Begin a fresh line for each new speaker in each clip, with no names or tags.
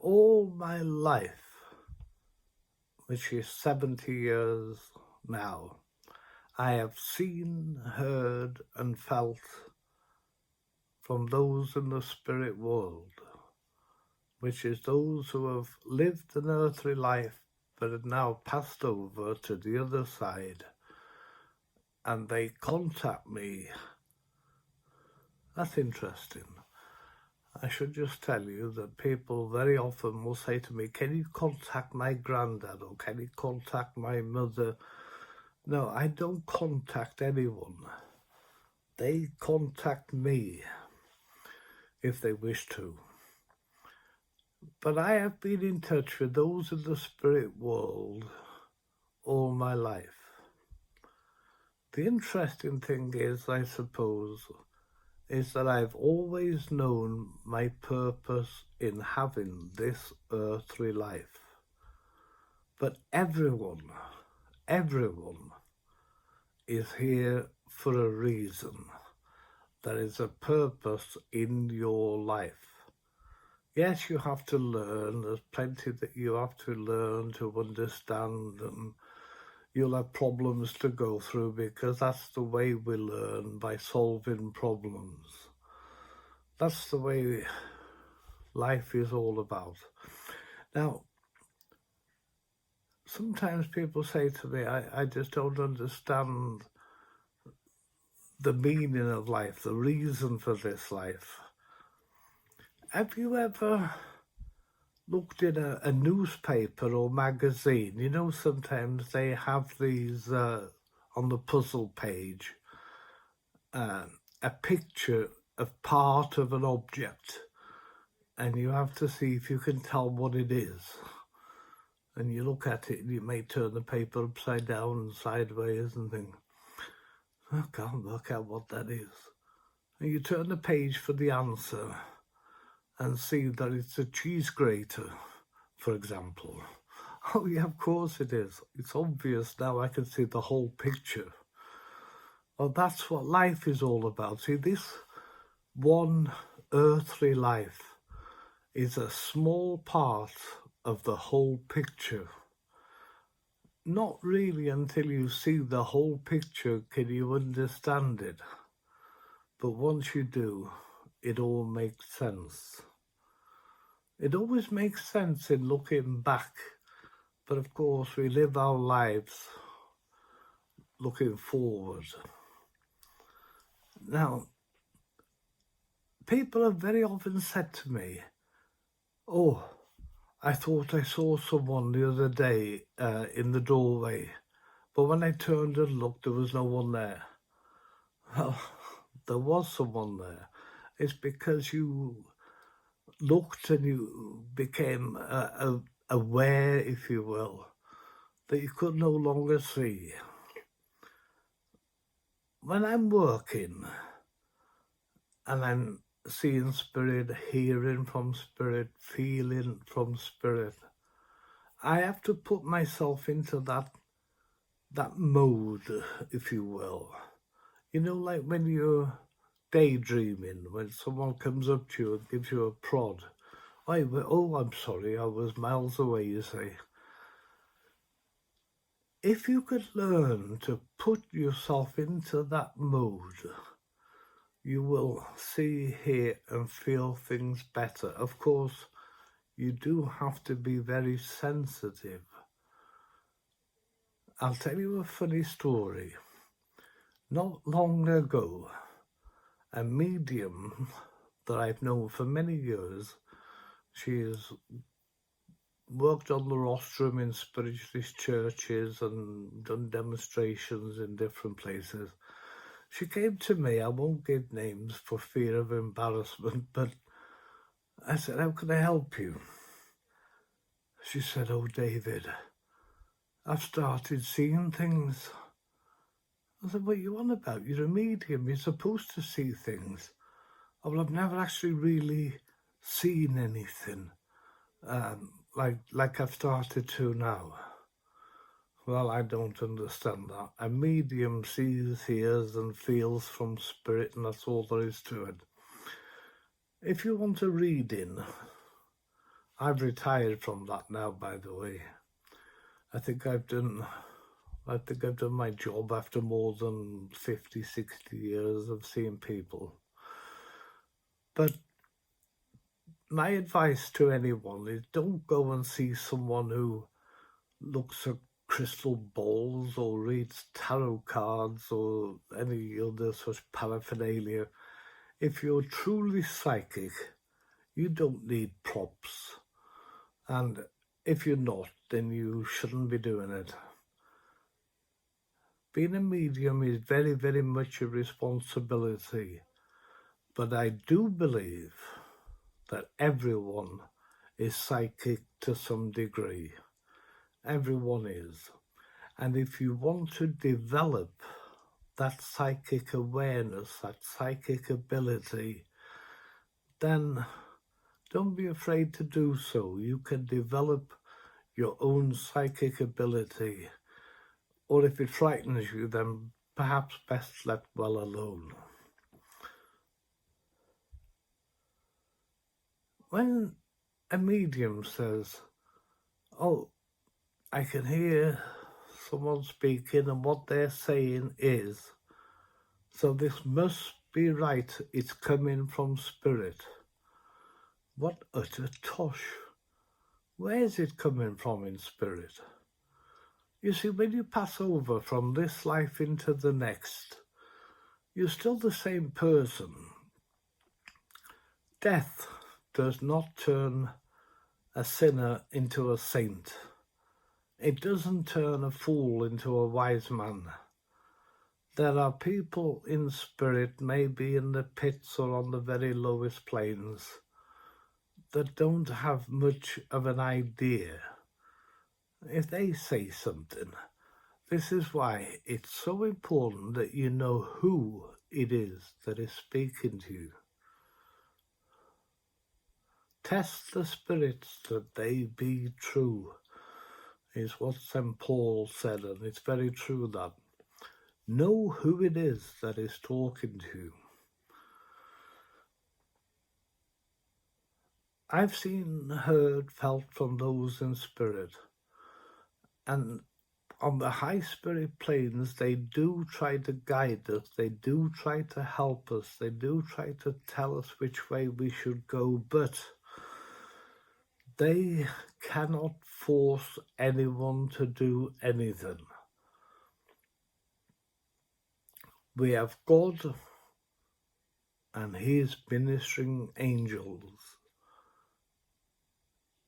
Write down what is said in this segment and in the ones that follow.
all my life, which is 70 years now, I have seen, heard, and felt from those in the spirit world, which is those who have lived an earthly life but have now passed over to the other side, and they contact me. That's interesting. I should just tell you that people very often will say to me, can you contact my granddad, or can you contact my mother? No, I don't contact anyone. They contact me if they wish to. But I have been in touch with those in the spirit world all my life. The interesting thing is, I suppose, is that I've always known my purpose in having this earthly life. But everyone is here for a reason. There is a purpose in your life. Yes, you have to learn. There's plenty that you have to learn to understand, and you'll have problems to go through, because that's the way we learn, by solving problems. That's the way life is all about. Now, sometimes people say to me, I just don't understand the meaning of life, the reason for this life. Have you ever looked in a newspaper or magazine? Sometimes they have these on the puzzle page, a picture of part of an object, and you have to see if you can tell what it is. And you look at it and you may turn the paper upside down and sideways and think, I can't work out what that is. And you turn the page for the answer and see that it's a cheese grater, for example. Oh yeah, of course it is. It's obvious now. I can see the whole picture. Well, that's what life is all about. See, this one earthly life is a small part of the whole picture. Not really until you see the whole picture can you understand it. But once you do, it all makes sense. It always makes sense in looking back, but of course we live our lives looking forward. Now, people have very often said to me, oh, I thought I saw someone the other day in the doorway, but when I turned and looked, there was no one there. Well, there was someone there. It's because you looked and you became aware, if you will, that you could no longer see. When I'm working and I'm seeing spirit, hearing from spirit, feeling from spirit, I have to put myself into that mode, if you will. Like when you're daydreaming, when someone comes up to you and gives you a prod. Oh, I'm sorry, I was miles away, you say. If you could learn to put yourself into that mode, you will see, hear, and feel things better. Of course, you do have to be very sensitive. I'll tell you a funny story. Not long ago, a medium that I've known for many years, she has worked on the rostrum in spiritualist churches and done demonstrations in different places. She came to me, I won't give names for fear of embarrassment, but I said, how can I help you? She said, oh, David, I've started seeing things. I said, what are you on about? You're a medium, you're supposed to see things. Oh, well, I've never actually really seen anything like I've started to now. Well, I don't understand that. A medium sees, hears, and feels from spirit, and that's all there is to it. If you want a reading, I've retired from that now, by the way. I think I've done my job after more than 50, 60 years of seeing people. But my advice to anyone is don't go and see someone who looks at crystal balls or reads tarot cards or any other such paraphernalia. If you're truly psychic, you don't need props. And if you're not, then you shouldn't be doing it. Being a medium is very, very much a responsibility. But I do believe that everyone is psychic to some degree. Everyone is. And if you want to develop that psychic awareness, that psychic ability, then don't be afraid to do so. You can develop your own psychic ability. Or if it frightens you, then perhaps best let well alone. When a medium says, oh, I can hear someone speaking and what they're saying is, so this must be right, it's coming from spirit. What utter tosh. Where is it coming from in spirit? You see, when you pass over from this life into the next, you're still the same person. Death does not turn a sinner into a saint. It doesn't turn a fool into a wise man. There are people in spirit, maybe in the pits or on the very lowest planes, that don't have much of an idea. If they say something, this is why it's so important that you know who it is that is speaking to you. Test the spirits that they be true, is what St. Paul said, and it's very true that. Know who it is that is talking to you. I've seen, heard, felt from those in spirit, and on the high spirit planes, they do try to guide us, they do try to help us, they do try to tell us which way we should go, but they cannot force anyone to do anything. We have God and his ministering angels,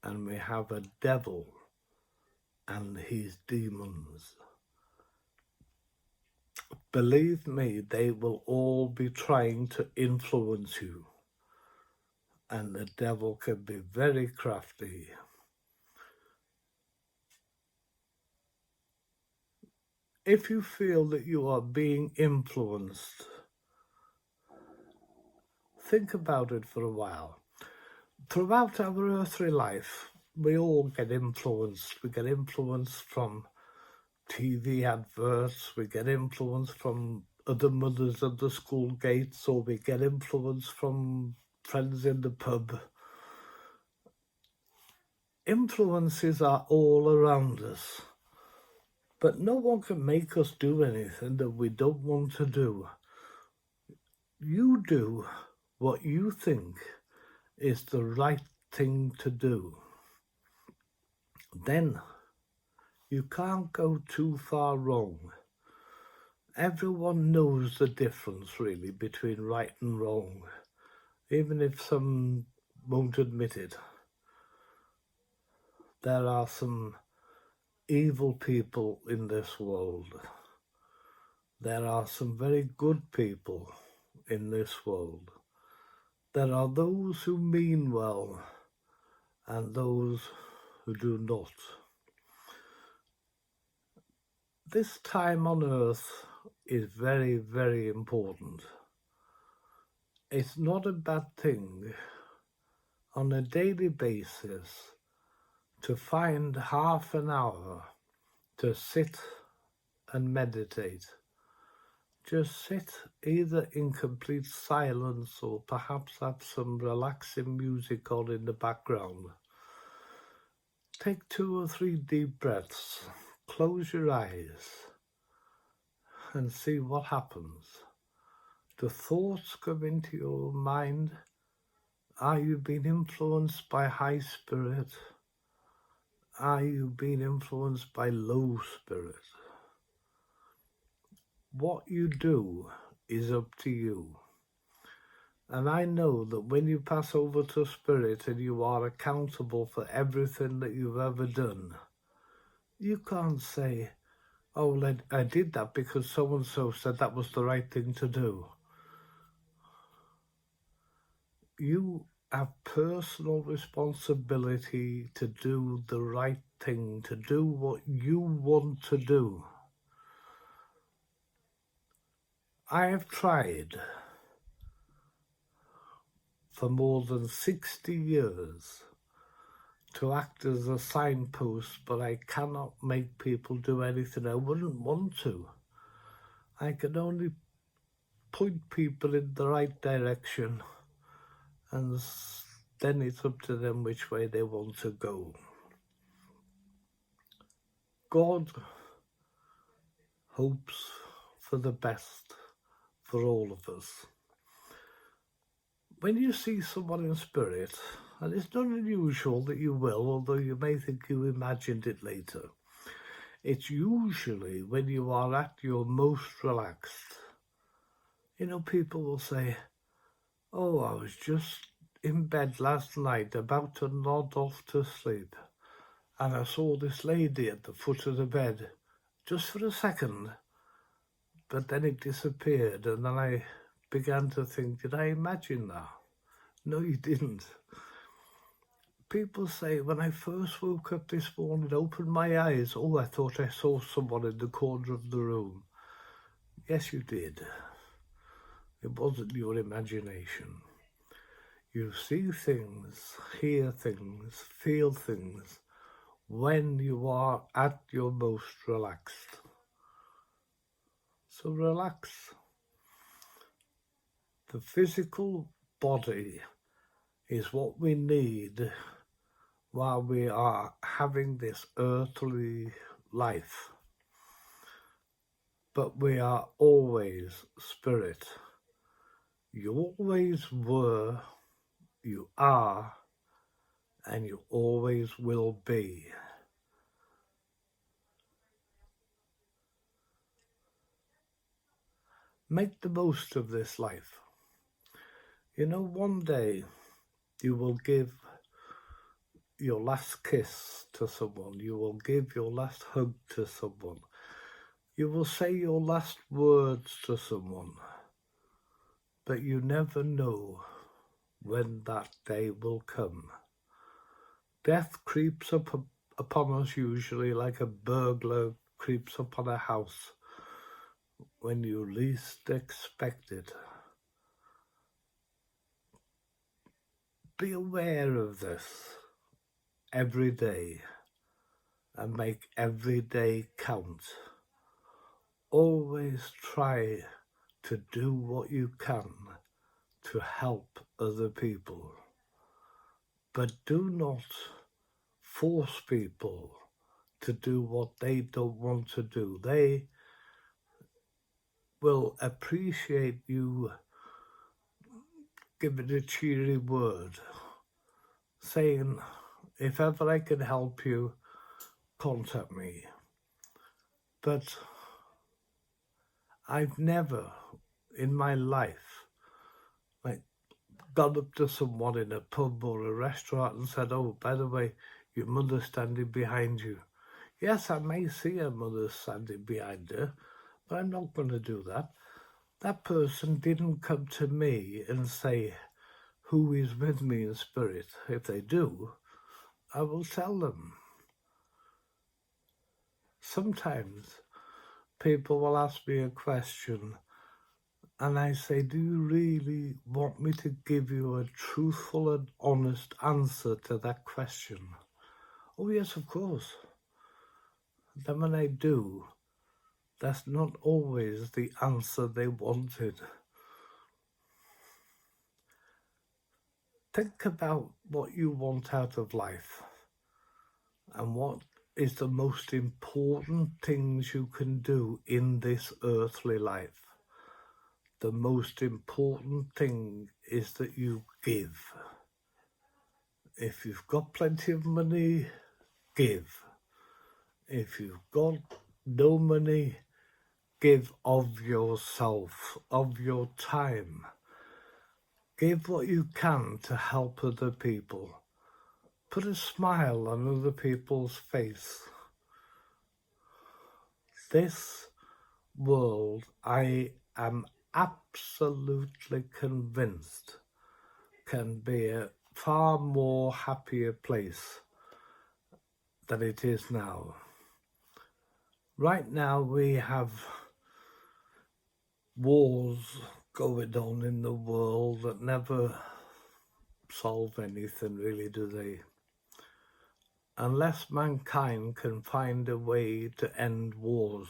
and we have a devil and his demons. Believe me, they will all be trying to influence you, and the devil can be very crafty. If you feel that you are being influenced, think about it for a while. Throughout our earthly life, we all get influenced. We get influenced from TV adverts, we get influence from other mothers at the school gates, or we get influence from friends in the pub. Influences are all around us, but no one can make us do anything that we don't want to do. You do what you think is the right thing to do. Then you can't go too far wrong. Everyone knows the difference, really, between right and wrong, even if some won't admit it. There are some evil people in this world. There are some very good people in this world. There are those who mean well and those who do not. This time on earth is very, very important. It's not a bad thing on a daily basis to find half an hour to sit and meditate. Just sit either in complete silence or perhaps have some relaxing music on in the background. take 2 or 3 deep breaths, close your eyes, and see what happens. Do thoughts come into your mind? Are you being influenced by high spirit? Are you being influenced by low spirit? What you do is up to you. And I know that when you pass over to spirit and you are accountable for everything that you've ever done, you can't say, oh, I did that because so-and-so said that was the right thing to do. You have personal responsibility to do the right thing, to do what you want to do. I have tried for more than 60 years to act as a signpost, but I cannot make people do anything I wouldn't want to. I can only point people in the right direction, and then it's up to them which way they want to go. God hopes for the best for all of us. When you see someone in spirit, and it's not unusual that you will, although you may think you imagined it later, it's usually when you are at your most relaxed. You know, people will say, oh, I was just in bed last night about to nod off to sleep, and I saw this lady at the foot of the bed, just for a second, but then it disappeared, and then I began to think, did I imagine that? No, you didn't. People say, when I first woke up this morning, opened my eyes, oh, I thought I saw someone in the corner of the room. Yes, you did. It wasn't your imagination. You see things, hear things, feel things when you are at your most relaxed. So relax. The physical body is what we need while we are having this earthly life. But we are always spirit. You always were, you are, and you always will be. Make the most of this life. You know, one day you will give your last kiss to someone. You will give your last hug to someone. You will say your last words to someone. But you never know when that day will come. Death creeps up upon us usually like a burglar creeps upon a house when you least expect it. Be aware of this every day and make every day count. Always try to do what you can to help other people, but do not force people to do what they don't want to do. They will appreciate you giving a cheery word, saying, if ever I can help you, contact me. But I've never in my life gone up to someone in a pub or a restaurant and said, oh, by the way, your mother's standing behind you. Yes, I may see her mother standing behind her, but I'm not going to do that. That person didn't come to me and say who is with me in spirit. If they do, I will tell them. Sometimes people will ask me a question and I say, do you really want me to give you a truthful and honest answer to that question? Oh, yes, of course. Then when I do, that's not always the answer they wanted. Think about what you want out of life. And what is the most important things you can do in this earthly life? The most important thing is that you give. If you've got plenty of money, give. If you've got no money, give of yourself, of your time. Give what you can to help other people. Put a smile on other people's face. This world, I am absolutely convinced, can be a far more happier place than it is now. Right now we have wars going on in the world that never solve anything, really, do they? Unless mankind can find a way to end wars,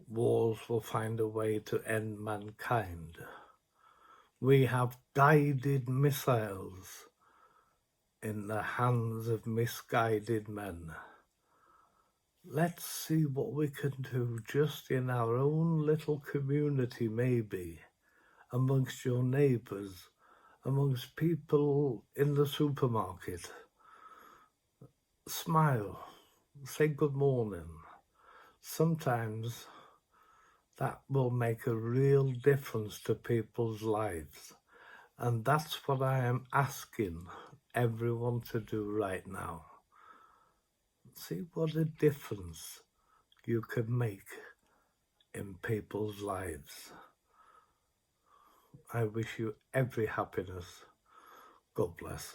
wars will find a way to end mankind. We have guided missiles in the hands of misguided men. Let's see what we can do just in our own little community, maybe, amongst your neighbours, amongst people in the supermarket. Smile, say good morning. Sometimes that will make a real difference to people's lives. And that's what I am asking everyone to do right now. See what a difference you can make in people's lives. I wish you every happiness. God bless.